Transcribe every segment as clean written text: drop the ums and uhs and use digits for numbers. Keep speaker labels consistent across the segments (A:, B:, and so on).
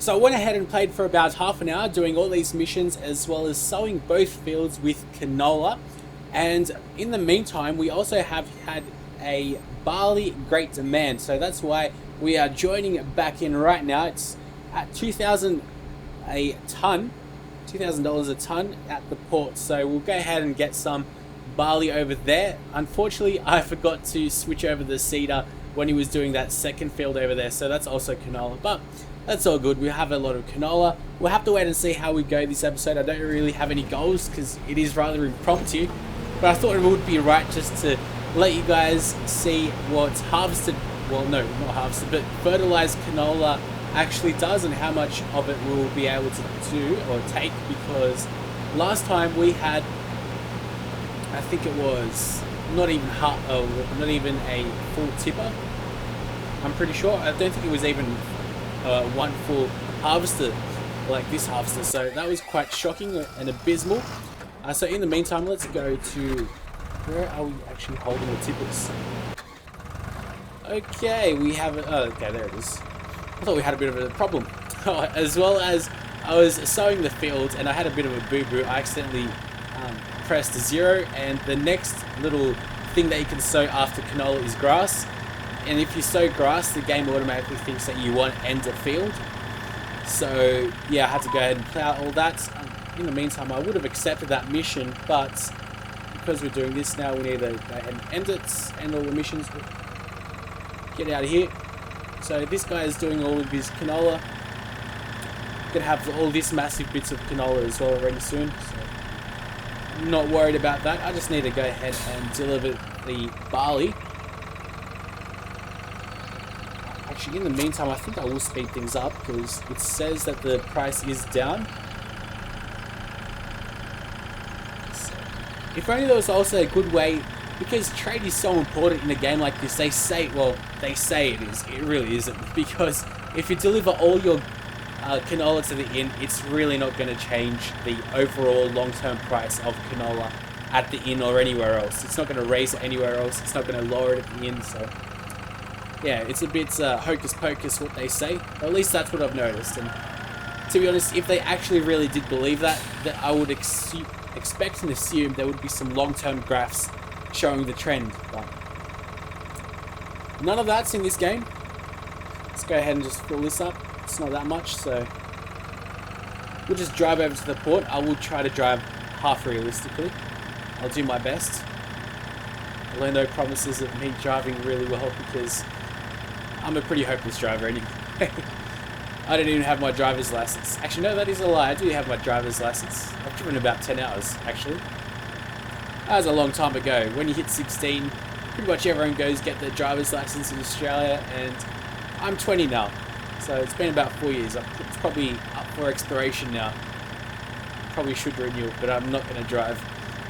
A: So I went ahead and played for about half an hour doing all these missions as well as sowing both fields with canola. And in the meantime, we also have had a barley great demand. So that's why we are joining back in right now. It's at 2,000 a ton, $2,000 a ton at the port. So we'll go ahead and get some barley over there. Unfortunately, I forgot to switch over the seeder when he was doing that second field over there. So that's also canola, but that's all good. We have a lot of canola. We'll have to wait and see how we go this episode. I don't really have any goals because it is rather impromptu, but I thought it would be right just to let you guys see what harvested, well no, not harvested, but fertilized canola actually does and how much of it we'll be able to do or take, because last time we had, I think it was not even not even a full tipper. I'm pretty sure. I don't think it was even one full harvester like this harvester, so that was quite shocking and abysmal. So in the meantime, let's go to, where are we actually holding the tippers? Okay, we have it. Oh, okay, there it is. I thought we had a bit of a problem. As well as I was sowing the field and I had a bit of a boo-boo. I accidentally pressed 0, and the next little thing that you can sow after canola is grass. And if you sow grass, the game automatically thinks that you want to end the field. So yeah, I had to go ahead and plow all that. In the meantime, I would have accepted that mission, but because we're doing this now, we need to go ahead and end it, end all the missions. Get out of here. So this guy is doing all of his canola. Gonna have all this massive bits of canola as well already soon. So I'm not worried about that. I just need to go ahead and deliver the barley. Actually, in the meantime, I think I will speed things up because it says that the price is down. So, if only there was also a good way, because trade is so important in a game like this. They say, well, they say it is. It really isn't, because if you deliver all your canola to the inn, it's really not going to change the overall long-term price of canola at the inn or anywhere else. It's not going to raise it anywhere else. It's not going to lower it at the inn. So yeah, it's a bit hocus pocus what they say. Or at least that's what I've noticed. And to be honest, if they actually really did believe that I would expect and assume there would be some long-term graphs showing the trend. But none of that's in this game. Let's go ahead and just fill this up. It's not that much, so we'll just drive over to the port. I will try to drive half realistically. I'll do my best. Although no promises of me driving really well, because I'm a pretty hopeless driver anyway. I don't even have my driver's license. Actually, no, that is a lie. I do have my driver's license. I've driven about 10 hours, actually. That was a long time ago. When you hit 16, pretty much everyone goes get their driver's license in Australia, and I'm 20 now. So it's been about 4 years. It's probably up for expiration now. Probably should renew it, but I'm not going to drive.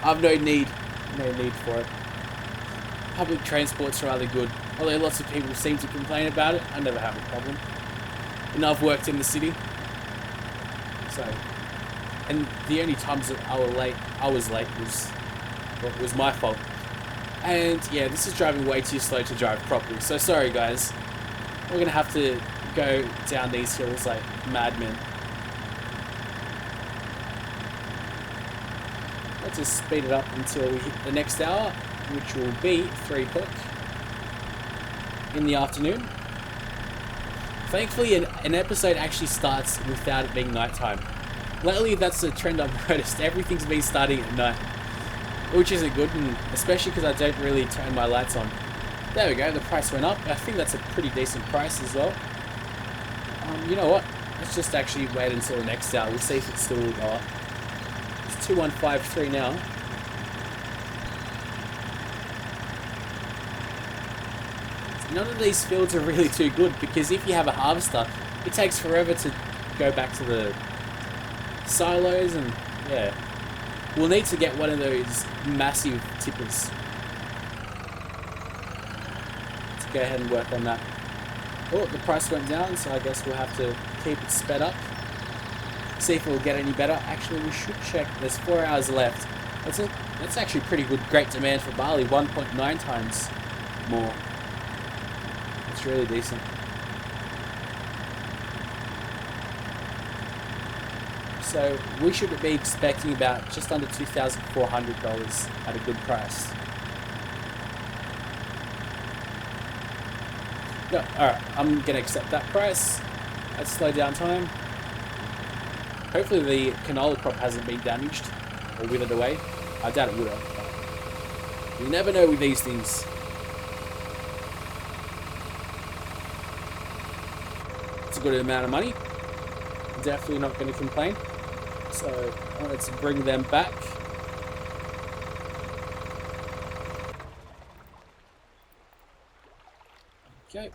A: I've no need for it. Public transport's rather good. Although lots of people seem to complain about it, I never have a problem. And I've worked in the city. So, and the only times that I was late was my fault. And yeah, this is driving way too slow to drive properly. So sorry guys. We're going to have to go down these hills like madmen. Let's just speed it up until we hit the next hour, which will be 3 o'clock in the afternoon. Thankfully, an episode actually starts without it being nighttime. Lately, that's a trend I've noticed. Everything's been starting at night, which isn't good, and especially because I don't really turn my lights on. There we go, the price went up. I think that's a pretty decent price as well. You know what? Let's just actually wait until the next hour. We'll see if it still will go up. It's 2153 now. None of these fields are really too good, because if you have a harvester, it takes forever to go back to the silos, and yeah. We'll need to get one of those massive tippers. Let's go ahead and work on that. Oh, the price went down, so I guess we'll have to keep it sped up. See if it will get any better. Actually, we should check. There's 4 hours left. That's actually pretty good. Great demand for barley. 1.9 times more. It's really decent. So we should be expecting about just under $2,400 at a good price. Yeah, alright, I'm gonna accept that price. Let's slow down time. Hopefully the canola crop hasn't been damaged or withered away. I doubt it would have. You never know with these things. It's a good amount of money. Definitely not going to complain. So let's bring them back. Okay.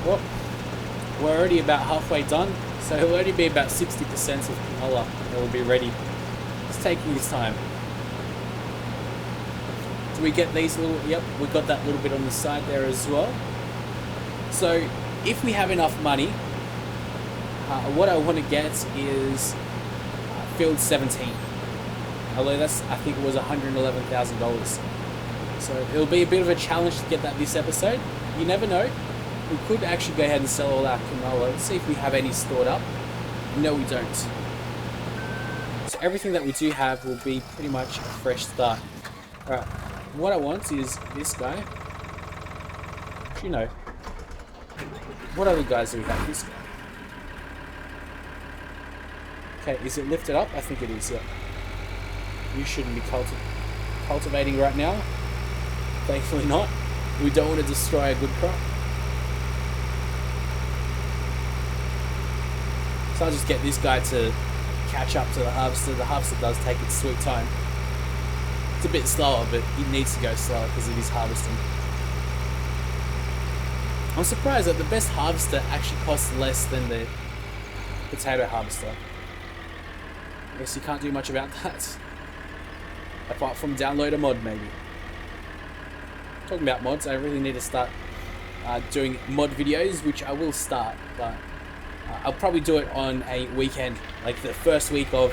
A: Well, we're already about halfway done, so it'll only be about 60% of canola that will be ready. It's taking its time. Do we get these little? Yep, we got that little bit on the side there as well. So if we have enough money, what I want to get is field 17. Although that's, I think it was $111,000. So it'll be a bit of a challenge to get that this episode. You never know. We could actually go ahead and sell all our canola and see if we have any stored up. No, we don't. So everything that we do have will be pretty much a fresh start. Alright, what I want is this guy. Actually, no. What other guys do we have? This guy. Okay, is it lifted up? I think it is, yeah. You shouldn't be cultivating right now. Thankfully not. We don't want to destroy a good crop. So I'll just get this guy to catch up to the harvester. The harvester does take its sweet time. It's a bit slower, but it needs to go slower because it is harvesting. I'm surprised that the best harvester actually costs less than the potato harvester. I guess you can't do much about that. Apart from download a mod, maybe. Talking about mods, I really need to start doing mod videos, which I will start, but I'll probably do it on a weekend, like the first week of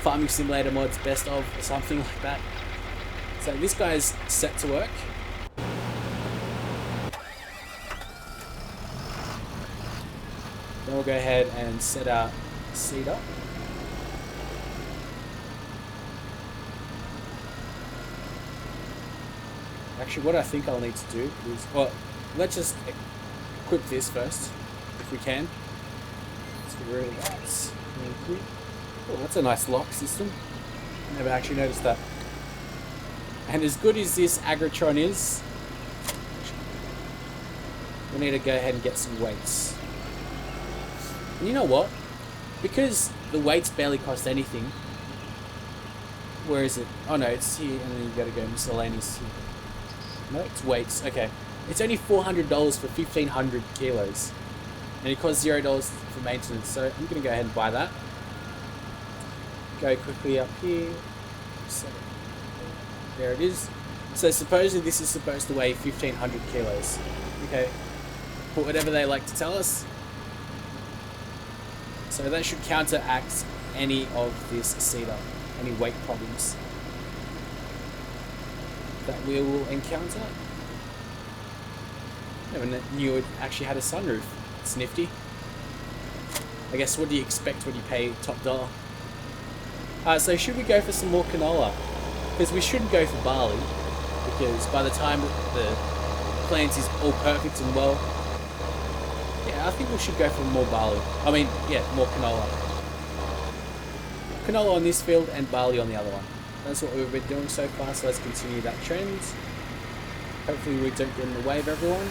A: Farming Simulator mods best of, or something like that. So this guy's set to work. Then we'll go ahead and set our seed up. Actually, what I think I'll need to do is, well, let's just equip this first, if we can. Let's get rid of that. Oh, that's a nice lock system. Never actually noticed that. And as good as this Agritron is, we need to go ahead and get some weights. And you know what? Because the weights barely cost anything. Where is it? Oh no, it's here, and then you gotta go miscellaneous here. No, it's weights. Okay. It's only $400 for 1,500 kilos. And it costs $0 for maintenance, so I'm going to go ahead and buy that. Go quickly up here. So, there it is. So supposedly this is supposed to weigh 1,500 kilos. Okay. But whatever they like to tell us. So that should counteract any of this cedar, any weight problems that we will encounter. Never knew it actually had a sunroof. It's nifty. I guess what do you expect when you pay top dollar? So should we go for some more canola? Because we shouldn't go for barley, because by the time the plant is all perfect and well, yeah, I think we should go for more barley. I mean, yeah, more canola. Canola on this field and barley on the other one. That's what we've been doing so far, so let's continue that trend. Hopefully we don't get in the way of everyone.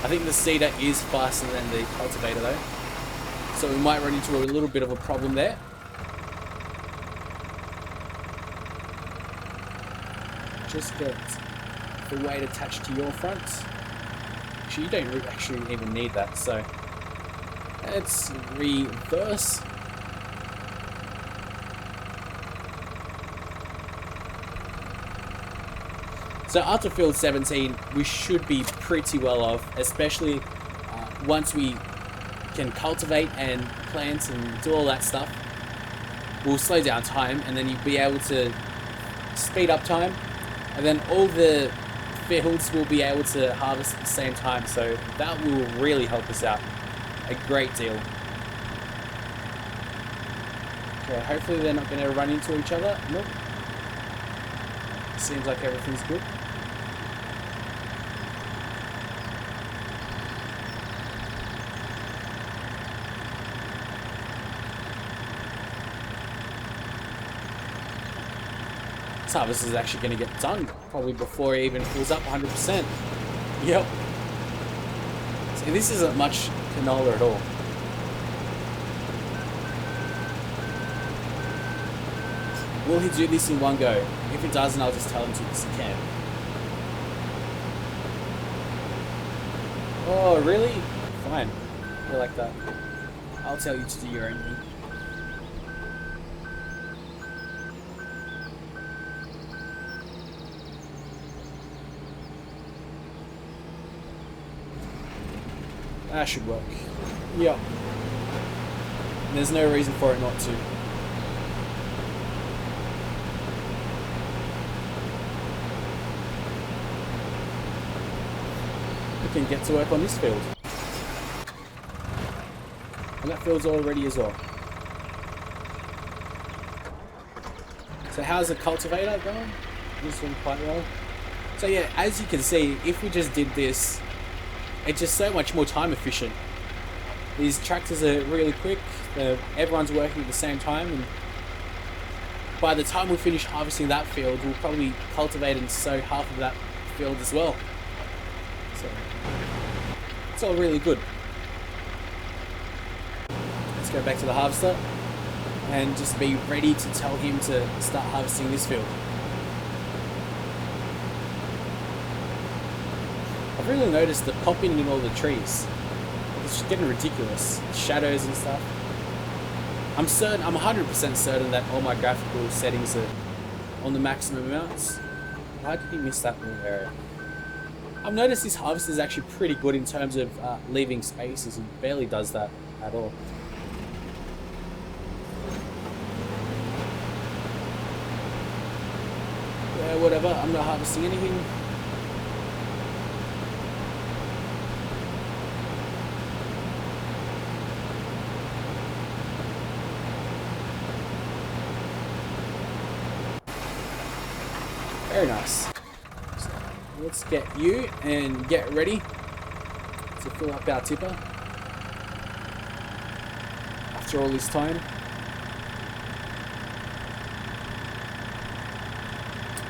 A: I think the seeder is faster than the cultivator though, so we might run into a little bit of a problem there. Just get the weight attached to your front. Actually, you don't actually even need that, so let's reverse. So after field 17, we should be pretty well off, especially once we can cultivate and plant and do all that stuff. We'll slow down time, and then you'll be able to speed up time, and then all the fields will be able to harvest at the same time, so that will really help us out a great deal. Okay, hopefully they're not going to run into each other. Nope. Seems like everything's good. This harvest is actually going to get done probably before it even fills up 100%. Yep. See, this isn't much canola at all. Will he do this in one go? If it doesn't, I'll just tell him to because he can. Oh, really? Fine. I like that. I'll tell you to do your own thing. That should work. Yep. There's no reason for it not to. We can get to work on this field. And that field's all ready as well. So how's the cultivator going? This one quite well. So yeah, as you can see, if we just did this, it's just so much more time efficient. These tractors are really quick, everyone's working at the same time, and by the time we finish harvesting that field, we'll probably cultivate and sow half of that field as well. So it's all really good. Let's go back to the harvester and just be ready to tell him to start harvesting this field. I've really noticed the popping in all the trees. It's getting ridiculous. Shadows and stuff. I'm 100% certain that all my graphical settings are on the maximum amounts. Why did he miss that little area? I've noticed this harvest is actually pretty good in terms of leaving spaces. It barely does that at all. Yeah, whatever. I'm not harvesting anything. Very nice. So let's get you and get ready to fill up our tipper after all this time.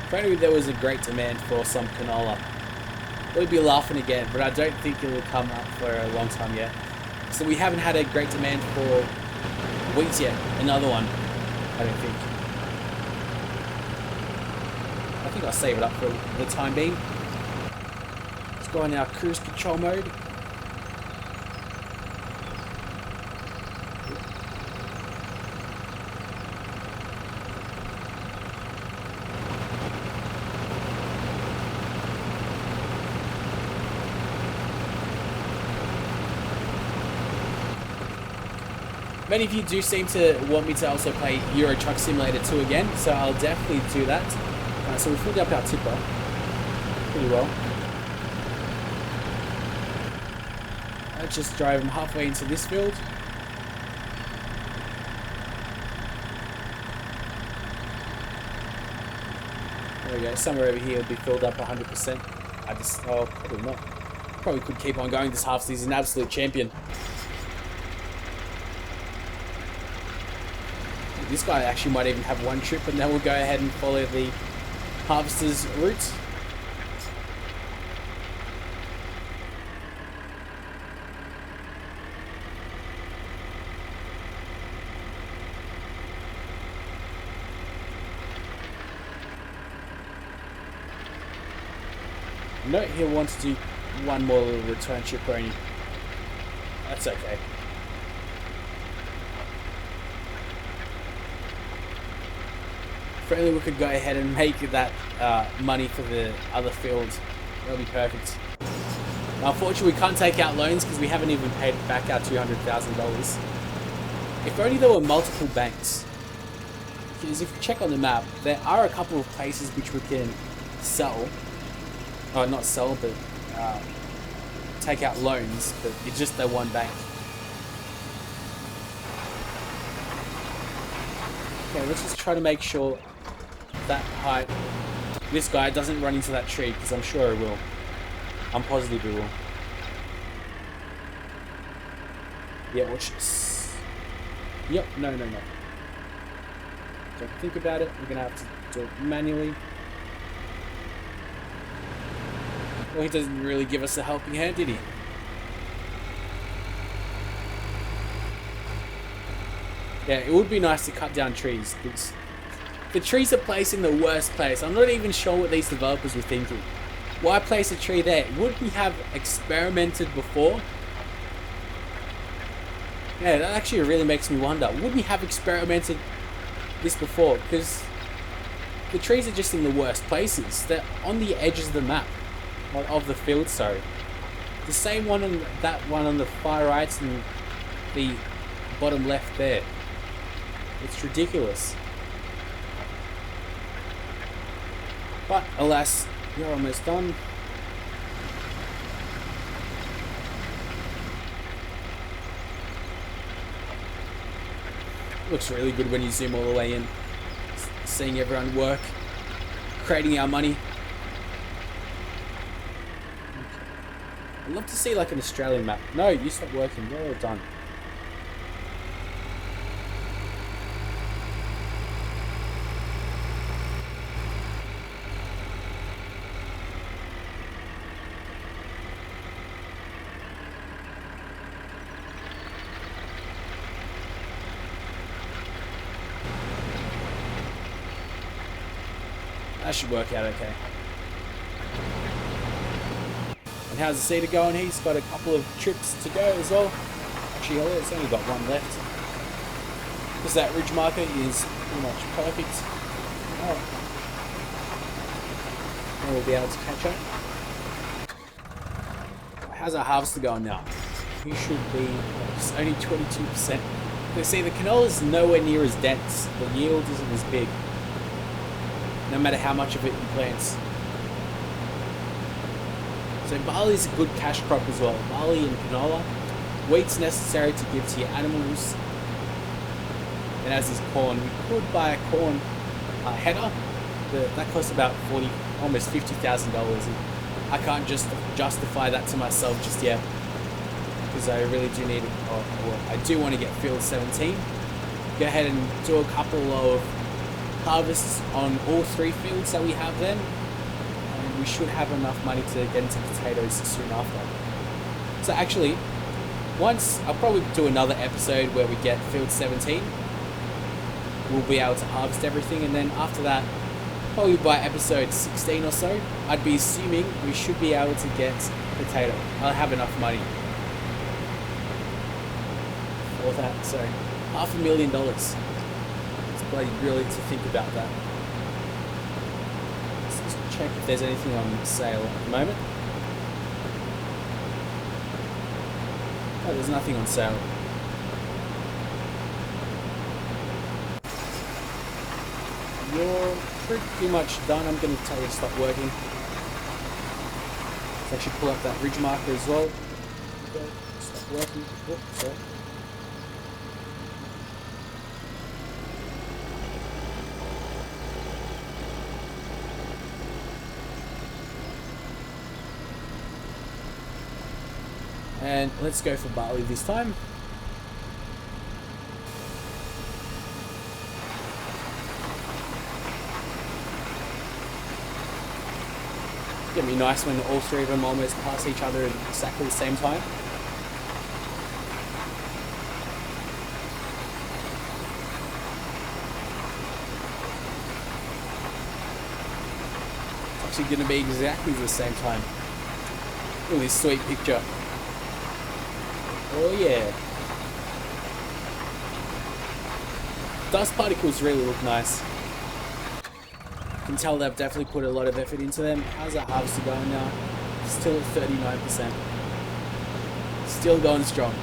A: If only there was a great demand for some canola. We'd be laughing again, but I don't think it will come up for a long time yet. So we haven't had a great demand for wheat yet. Another one, I don't think. I think I'll save it up for the time being. Let's go in our cruise control mode. Many of you do seem to want me to also play Euro Truck Simulator 2 again, so I'll definitely do that. So we filled up our tipper pretty well. Let's just drive them halfway into this field. There we go, somewhere over here will be filled up 100%. Oh, probably not. Probably could keep on going this half season, absolute champion. This guy actually might even have one trip, and then we'll go ahead and follow the harvester's route. No, he'll want to do one more little return trip only. That's okay. If only we could go ahead and make that money for the other fields. That'll be perfect. Unfortunately, we can't take out loans because we haven't even paid back our $200,000. If only there were multiple banks. Because if you check on the map, there are a couple of places which we can sell. Oh, not sell, but take out loans, but it's just their one bank. Okay, let's just try to make sure that height, this guy doesn't run into that tree, because I'm sure he will. I'm positive he will. Yeah, watch this. Yep, no. Don't think about it. We're going to have to do it manually. Well, he doesn't really give us a helping hand, did he? Yeah, it would be nice to cut down trees, because the trees are placed in the worst place. I'm not even sure what these developers were thinking. Why place a tree there? Would we have experimented before? Yeah, that actually really makes me wonder. Would we have experimented this before? Because the trees are just in the worst places. They're on the edges of the map. Of the field, sorry. The same one on that one on the far right and the bottom left there. It's ridiculous. But alas, you're almost done. Looks really good when you zoom all the way in. Seeing everyone work, creating our money. I'd love to see like an Australian map. No, you stop working. You're all done. That should work out okay. And how's the Cedar going? He's got a couple of trips to go as well. Actually, it's only got one left. Because that ridge marker is pretty much perfect. Oh. And we'll be able to catch up. How's our harvester going now? He should be just only 22%. You see, the canola is nowhere near as dense. The yield isn't as big. No matter how much of it he plants. So barley is a good cash crop as well. Barley and canola. Wheat's necessary to give to your animals. And as is corn, we could buy a corn header. That costs about almost $50,000. I can't just justify that to myself just yet, because I really do need it. I do want to get field 17. Go ahead and do a couple of harvests on all 3 fields that we have then. We should have enough money to get into potatoes soon after. So actually, I'll probably do another episode where we get field 17. We'll be able to harvest everything, and then after that, probably by episode 16 or so, I'd be assuming we should be able to get potato. I'll have enough money for that, so $500,000. It's bloody brilliant to think about that. Check if there's anything on sale at the moment. Oh, there's nothing on sale. You're pretty much done. I'm going to tell you to stop working. Let's actually pull up that ridge marker as well. Okay, stop working. Oops, sorry. And let's go for barley this time. It's gonna be nice when all 3 of them almost pass each other at exactly the same time. It's actually gonna be exactly the same time. Look at this sweet picture. Oh yeah. Dust particles really look nice. You can tell they've definitely put a lot of effort into them. How's that harvester going now? Still at 39%. Still going strong.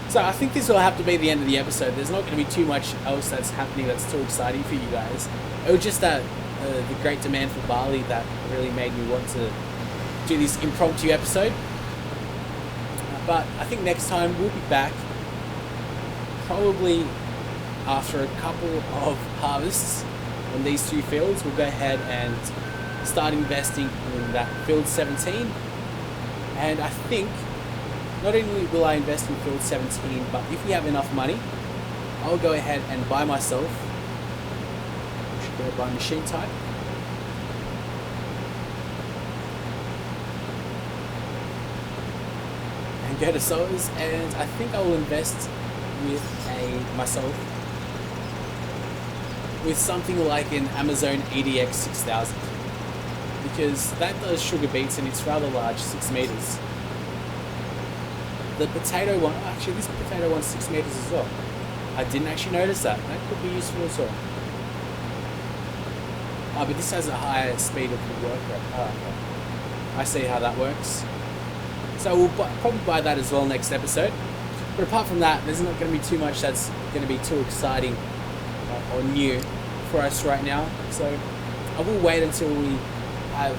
A: So I think this will have to be the end of the episode. There's not going to be too much else that's happening that's too exciting for you guys. It was just that the great demand for barley that really made me want to do this impromptu episode. But I think next time we'll be back, probably after a couple of harvests on these two fields. We'll go ahead and start investing in that field 17. And I think not only will I invest in field 17, but if we have enough money, I'll go ahead and buy myself. I should go by machine type. And go to sowers, and I think I will invest with myself with something like an Amazon EDX 6000, because that does sugar beets and it's rather large, 6 meters. The potato one, actually this potato one's 6 meters as well. I didn't actually notice that. That could be useful as well. But this has a higher speed of the work rate. Okay. I see how that works. So we'll probably buy that as well next episode. But apart from that, there's not going to be too much that's going to be too exciting or new for us right now. So I will wait until we have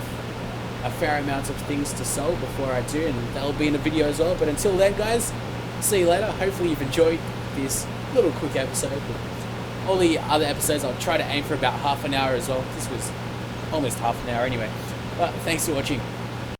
A: a fair amount of things to sell before I do, and that'll be in a video as well. But until then, guys, see you later. Hopefully you've enjoyed this little quick episode. All the other episodes I'll try to aim for about half an hour as well. This was almost half an hour anyway. But thanks for watching.